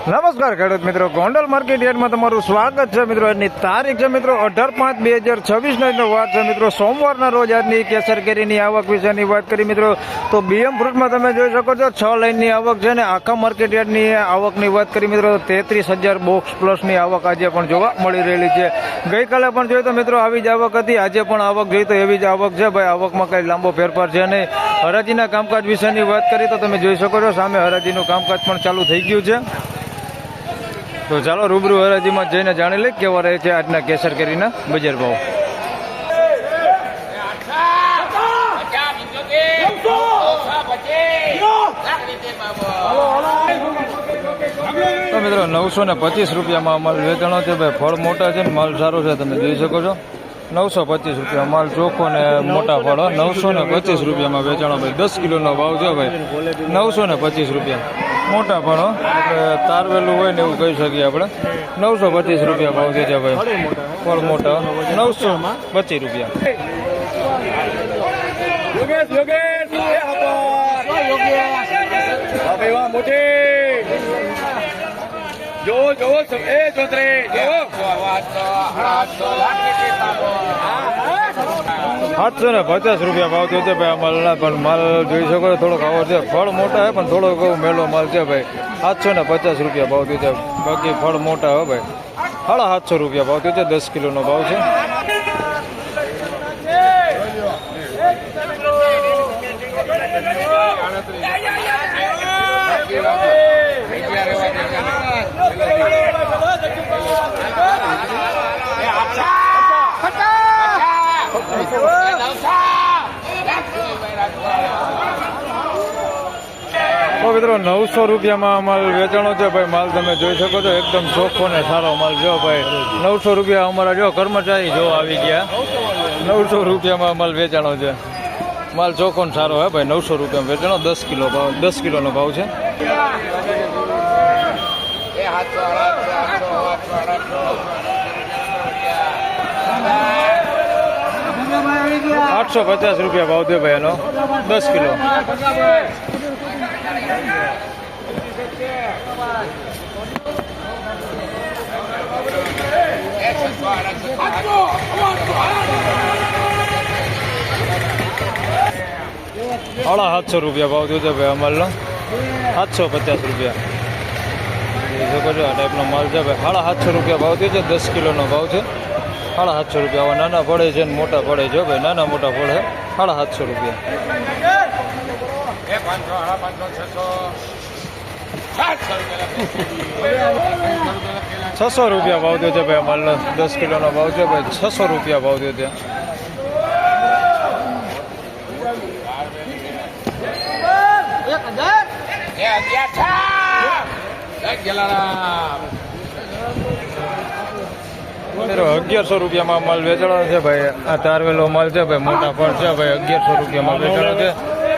નમસ્કાર ખેડૂત મિત્રો, ગોંડલ માર્કેટ યાર્ડમાં તમારું સ્વાગત છે મિત્રો. આજની તારીખ છે મિત્રો 18/5/2026 વાત છે મિત્રો, સોમવારના રોજ આજની કેસર કેરીની આવક વિશેની વાત કરી મિત્રો. તો બીએમ ફ્રૂટમાં તમે જોઈ શકો છો 6 લાઈનની આવક છે ને આખા માર્કેટ યાર્ડની આવકની વાત કરી મિત્રો 33,000 બોક્સ પ્લસની આવક આજે પણ જોવા મળી રહેલી છે. ગઈકાલે પણ જોઈએ તો મિત્રો આવી જ આવક હતી, આજે પણ આવક જોઈ તો એવી જ આવક છે ભાઈ. આવકમાં કંઈ લાંબો ફેરફાર છે નહીં. હરાજીના કામકાજ વિશેની વાત કરી તો તમે જોઈ શકો છો સામે હરાજીનું કામકાજ પણ ચાલુ થઈ ગયું છે. તો ચાલો રૂબરૂ હરાજીમાં જઈને જાણી લઈએ કેવા રહે છે આજના કેસર કેરીના બજાર ભાવ. તો મિત્રો 925 રૂપિયામાં માલ વેચાણો છે ભાઈ. ફળ મોટા છે ને માલ સારો છે, તમે જોઈ શકો છો. 925 રૂપિયા માલ ચોખ્ખો ને મોટા ફળ 925 રૂપિયામાં વેચાણો ભાઈ. 10 કિલોનો ભાવ છે ભાઈ. 925 રૂપિયા મોટા ફળ, એટલે તારવેલું હોય ને એવું કહી શકીએ આપણે. 925 રૂપિયા ભાવ છે ભાઈ. ફળ મોટા 925 રૂપિયા. ₹750 રૂપિયા ભાવ થયો છે ભાઈ આ માલના. પણ માલ જોઈ શકો થોડોક આવો છે. ફળ મોટા છે પણ થોડોક મેલો માલ છે ભાઈ. ₹750 રૂપિયા ભાવ થયો છે. બાકી ફળ મોટા હો ભાઈ. ₹750 રૂપિયા ભાવ થયો છે. 10 કિલોનો ભાવ છે. તો મિત્રો 900 રૂપિયામાં માલ વેચાણો છે ભાઈ. માલ તમે જોઈ શકો છો એકદમ ચોખ્ખો ને સારો માલ. જો ભાઈ 900 રૂપિયા અમારા જો કર્મચારી જો આવી ગયા. 900 રૂપિયામાં માલ વેચાણો છે. માલ ચોખ્ખો ને સારો હે ભાઈ. 900 રૂપિયામાં વેચાણો. 10 કિલો ભાવ, 10 કિલોનો ભાવ છે. 850 રૂપિયા ભાવ દે ભાઈ એનો. 10 કિલો. ₹750 રૂપિયા ભાવ થયો છે ભાઈ અમાલનો. 750 રૂપિયા. આ ટાઈપનો માલ છે ભાઈ. ₹750 રૂપિયા ભાવ થયો છે. 10 કિલોનો ભાવ છે. ₹750 રૂપિયા. આવા નાના પડે છે ને મોટા પડે છે ભાઈ. નાના મોટા પડે ₹750 રૂપિયા. 600 રૂપિયા ભાવ થયો છે ભાઈ માલનો. 10 કિલોનો ભાવ છે ભાઈ. 600 રૂપિયા ભાવ થયો છે. ₹1100 રૂપિયામાં માલ વેચાણો છે ભાઈ. આ તારવેલો માલ છે ભાઈ. મોટા ફળ છે ભાઈ. 1100 રૂપિયામાં વેચાણો છે.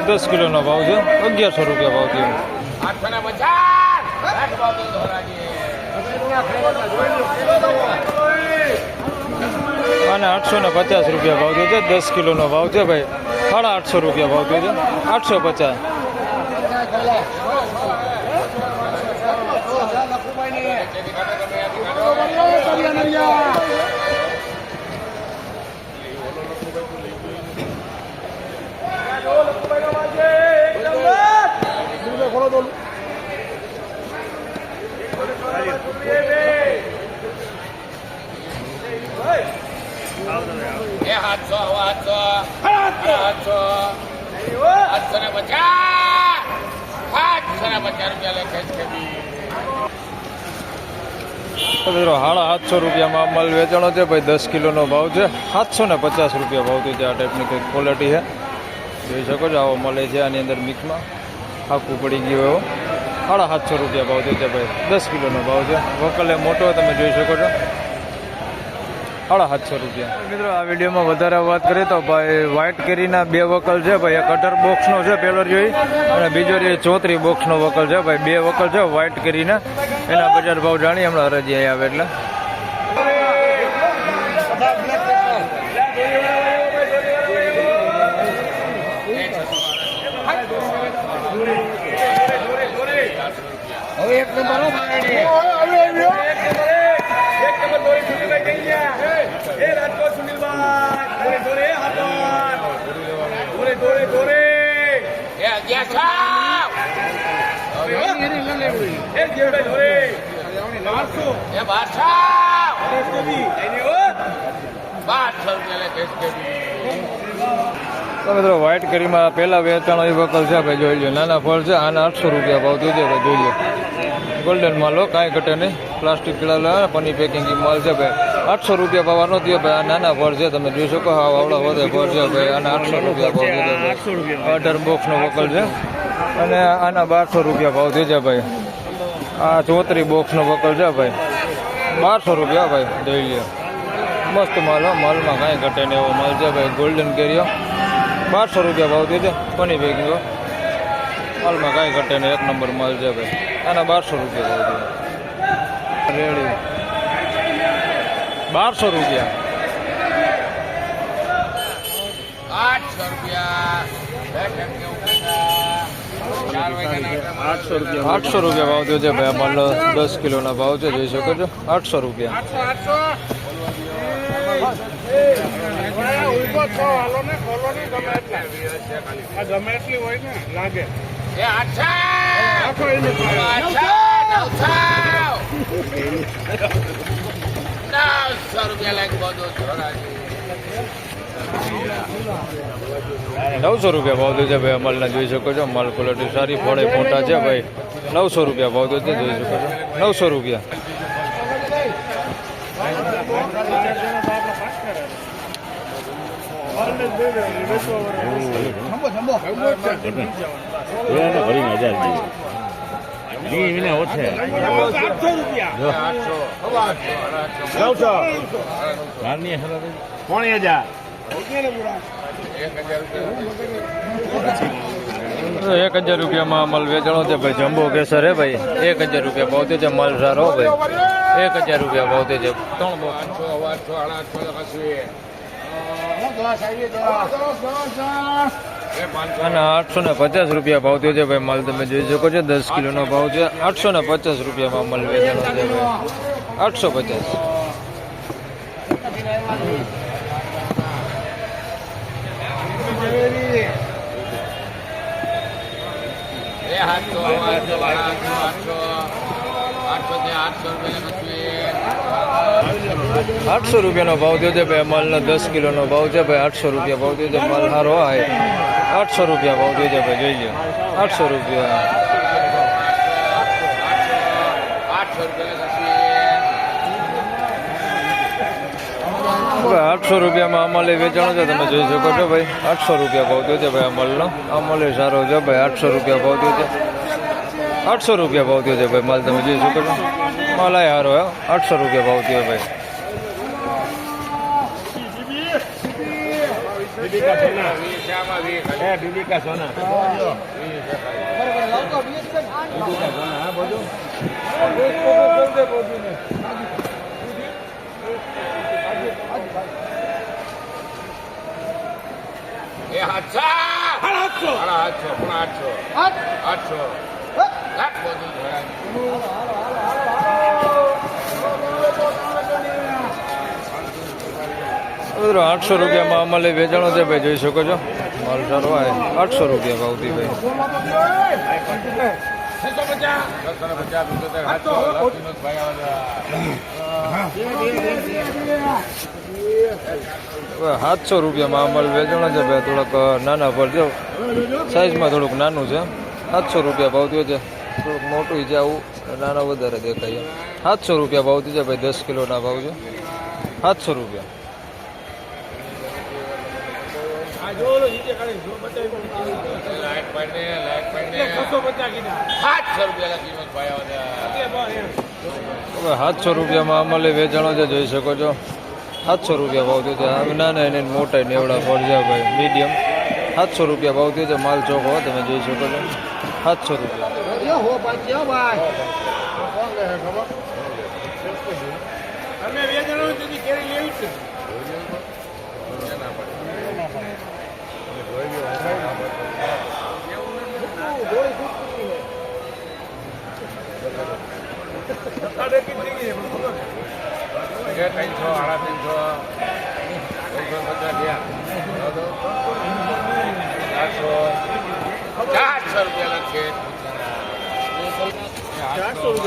10 કિલોનો ભાવ છે. 1100 રૂપિયા ભાવ થયો. અને 850 રૂપિયા ભાવ થયો છે. 10 કિલોનો ભાવ છે ભાઈ. ₹850 રૂપિયા ભાવ થયો છે. 850. ₹750 રૂપિયામાં માલ વેચાણો છે ભાઈ. 10 કિલોનો ભાવ છે. 750 રૂપિયા ભાવ થયો છે. આ ટાઈપની કંઈક ક્વોલિટી છે, જોઈ શકો છો. આવો મળે છે આની અંદર મિક્સમાં. આખું પડી ગયું એવો. ₹750 રૂપિયા ભાવ થયો છે ભાઈ. 10 કિલોનો ભાવ છે. વકલે મોટો તમે જોઈ શકો છો. ₹750 રૂપિયા. મિત્રો આ વિડીયોમાં વધારે વાત કરીએ તો ભાઈ વ્હાઇટ કેરીના 2 વકલ છે ભાઈ. એક 18 બોક્સનો છે પેલો જોઈ, અને બીજો જે 34 બોક્સનો વકલ છે ભાઈ. 2 વકલ છે વ્હાઇટ કેરીના. એના બજાર ભાવ જાણી હમણાં હરાજી આવે એટલે. તો મિત્રો વ્હાઇટ કેરીમાં પહેલા વેચાણ એ વકલ છે ભાઈ, જોઈ લો. નાના ફળ છે, આના 800 રૂપિયા ભાવ થયો છે ભાઈ, જોઈ લો. ગોલ્ડન માલ હો, કાંઈ ઘટે નહીં. પ્લાસ્ટિક પીળા પની પેકિંગ માલ છે ભાઈ, 800 રૂપિયા ભાવ નો થયો ભાઈ. આ નાના ફળ છે, તમે જોઈ શકો. હા, આવડા વધે ફળ છે ભાઈ, આના 800 રૂપિયા ભાવ થયો છે. 18 બોક્સનો વકલ છે અને આના 1200 રૂપિયા ભાવ થયો છે ભાઈ. આ 34 બોક્સનો વકલ છે ભાઈ, 1200 રૂપિયા ભાઈ, જોઈ લો. મસ્ત માલ હો, માલમાં કાંઈ ઘટે નહીં એવો માલ છે ભાઈ. ગોલ્ડન કેરીઓ 1200 રૂપિયા ભાવ થયો છે. પની પેકિંગો માલમાં કાંઈ ઘટે નહીં, એક નંબર માલ છે ભાઈ. આના 1200 રૂપિયા ભાવ થયો. રેડી 1200 રૂપિયા. 800 રૂપિયા ભાવ થયો છે ભાઈ. આ માલ 10 કિલોના ભાવ છે, જોઈ શકો છો. 800 રૂપિયા. ₹900 રૂપિયા ભાવ થયો છે ભાઈ. અમલના જોઈ શકો છો. માલ ક્વોલિટી સારી, ફળે મોટા છે ભાઈ. 900 રૂપિયા ભાવ થયો છે, જોઈ શકો છો. 900 રૂપિયા. ₹1000 રૂપિયામાં માલ વેચાણો છે ભાઈ. જમ્બો કેસર હે ભાઈ, 1000 રૂપિયા ભાવ છે. માલ સારો ભાઈ, 1000 રૂપિયા ભાવ છે. 3 બોક્સ. અને 850 રૂપિયા ભાવ થયો છે ભાઈ. માલ તમે જોઈ શકો છો, 10 કિલોનો ભાવ છે. 850 રૂપિયામાં માલ વેચાણો છે ભાઈ. 850. ₹800 ભાવ થયો છે ભાઈ. માલનો 10 કિલોનો ભાવ છે ભાઈ. 800 રૂપિયા ભાવ થયો છે. માલ સારો હોય. 800 રૂપિયા ભાવ થયો છે ભાઈ, જોઈ લો. 800 રૂપિયા. 800 રૂપિયામાં અમલે વેચાણો છે, તમે જોઈ શકો છો ભાઈ. 800 રૂપિયા ભાવ થયો છે ભાઈ. અમલનો અમલે સારો છે ભાઈ. 800 રૂપિયા ભાવ થયો છે. 800 રૂપિયા ભાવ થયો છે ભાઈ. માલ તમે જોઈ શકો છો. માલ આ સારો હે. 800 રૂપિયા ભાવ થયો ભાઈ. મિત્રો 800 રૂપિયામાં અમલે વેચાણો છે ભાઈ, જોઈ શકો છો. માલ સારો આવે. 800 રૂપિયા ભાવથી ભાઈ. હવે 700 રૂપિયામાં અમલ વેચાણો છે ભાઈ. થોડાક નાના પર જો, સાઈઝમાં થોડુંક નાનું છે. 700 રૂપિયા ભાવ થયો છે. થોડુંક મોટું છે, આવું નાના વધારે દેખાય. 700 રૂપિયા ભાવ થયો છે ભાઈ. 10 કિલોના ભાવ છે. 700 રૂપિયા. હવે 700 રૂપિયામાં અમલે વેચાણો છે, જોઈ શકો છો. 700 રૂપિયા ભાવ થયો છે. નાના એને મોટા નેવડા ફળ છે ભાઈ, મીડિયમ. 700 રૂપિયા ભાવ થયો છે. માલ ચોખ્ખો તમે જોઈ શકો છો. 700 રૂપિયા.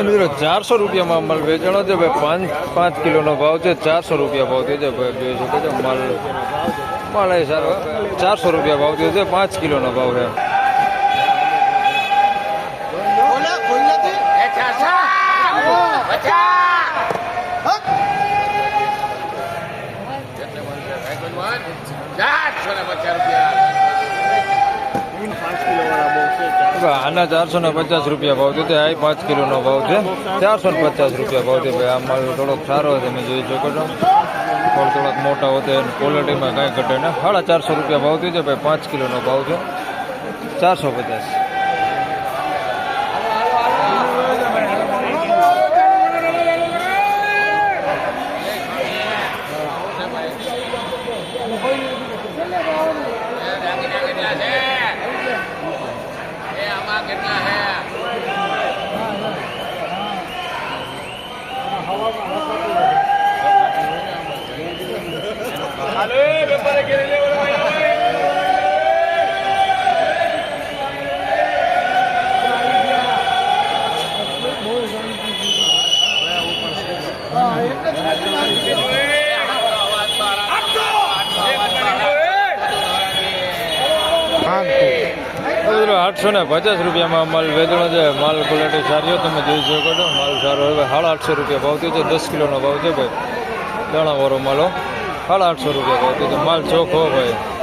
મિત્રો 400 રૂપિયામાં માલ વેચાણો છે ભાઈ. 5 કિલોનો ભાવ છે. 400 રૂપિયા ભાવ થયો છે ભાઈ. જોઈ શકો છો માલ એ સારો 400 રૂપિયા ભાવ થયો છે. 5 કિલોનો ભાવ છે. આના 450 રૂપિયા ભાવ છે. આ 5 કિલોનો ભાવ છે. 450 રૂપિયા ભાવ છે ભાઈ. આ માલ થોડોક સારો છે, તમે જોઈ શકો છો. થોડોક મોટા હોતે ક્વોલિટીમાં કાંઈ ઘટે ને. 450 રૂપિયા ભાવ થયો છે ભાઈ. 5 કિલોનો ભાવ છે. 450. આઠસો ને 50 રૂપિયામાં માલ વેચવાનો છે. માલ ક્વોલિટી સારી હોય, તમે જોઈ શકો છો. માલ સારો હોય ભાઈ. 850 રૂપિયા ભાવ થયો છે. 10 કિલોનો ભાવ છે ભાઈ. દાણાવાળો માલો 850 રૂપિયા ભાવ થયો છે. માલ ચોખ્ખો ભાઈ.